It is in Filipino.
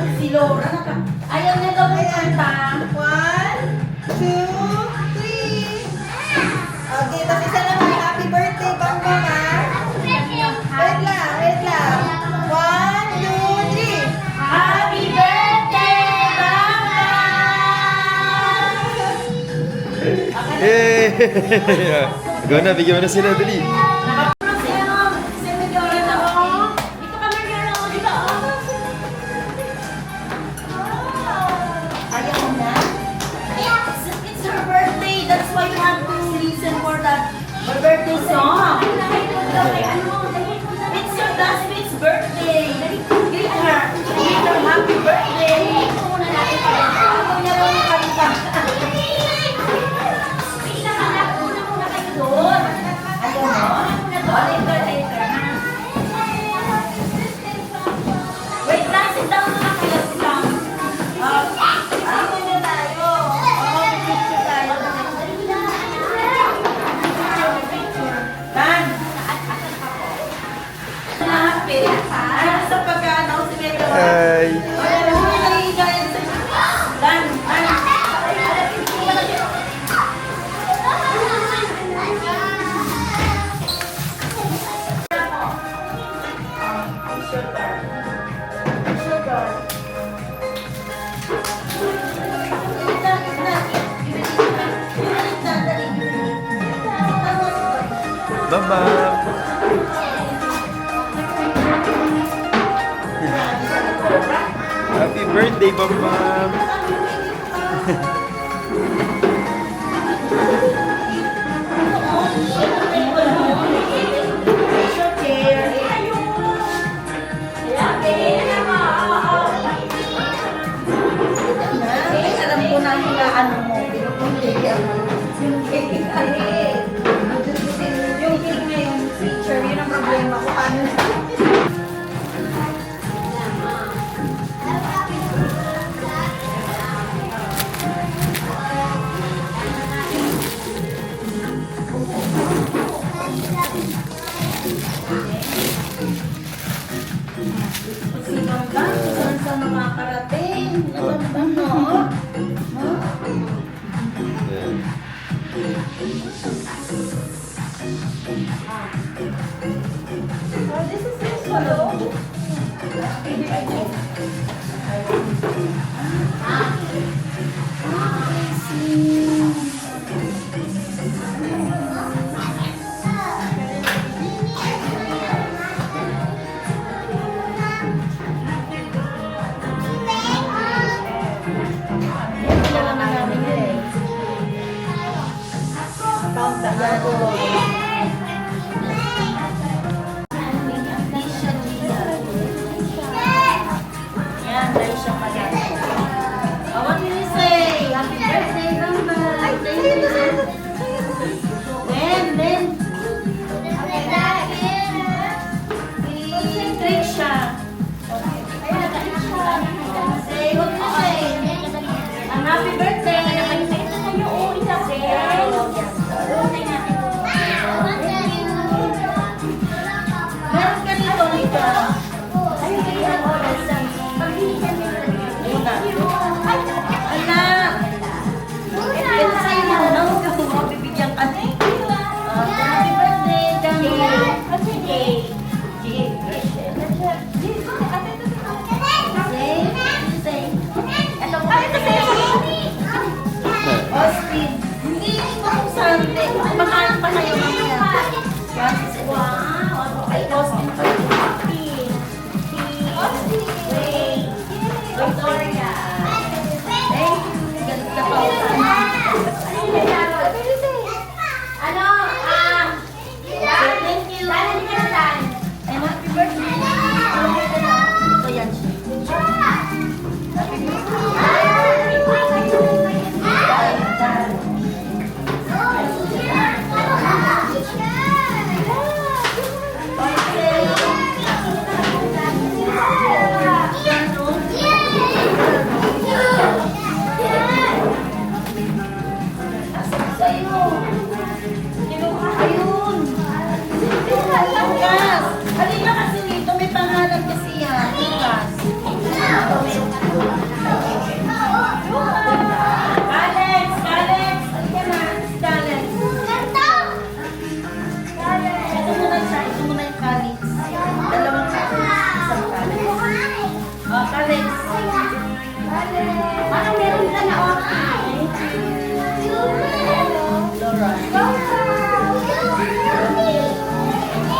Si Laura, ayaw niya daw kanta. 1, 2, 3. Okay, tapos isa naman. Happy birthday, Bongbong, ha? Wait lang, wait lang. 1, 2, 3. Happy birthday, Mama! Eh! Go na, bigyan mo na sila, dali. Nakapuro si ano, si Medorita, oh. Dito ka na gano'n, dito, oh. Ayaw mo na? It's her birthday, that's why you have to listen for that her birthday song. It's your classmate's birthday. Greet her. Greet her happy birthday. Ako niya lang yung kanta. Doon. Ayaw mo? Later, later. Wait lang, sit down na lang kayo, sit down. Ano na tayo? Picture tayo. Dan! Happy. Sa pagkano si Pedro? Hi! Ayan, hindi naligayan sa... Dan! Bye-bye! Happy birthday, Bam-Bam! Alam ko na yung ano mo. Yung cake na yung picture, yun ang problema ko. Ano? Sinong ba? Saan sa mga karating? Nagandang no? Oh, this is your solo. Yan, dahil siya pa yan. Oh, what will you say? Happy birthday, Ramba. Then. Trisha. Say, what will you say? Ang happy birthday. Meron ka dito, Lita. Anak! Ito sa'yo na, no? Kasi mabibigyan ka na. Happy birthday, Dami. Austin. Hindi mo kung saan. Makahan pa kayo mamaya. Wow! Ay, Austin.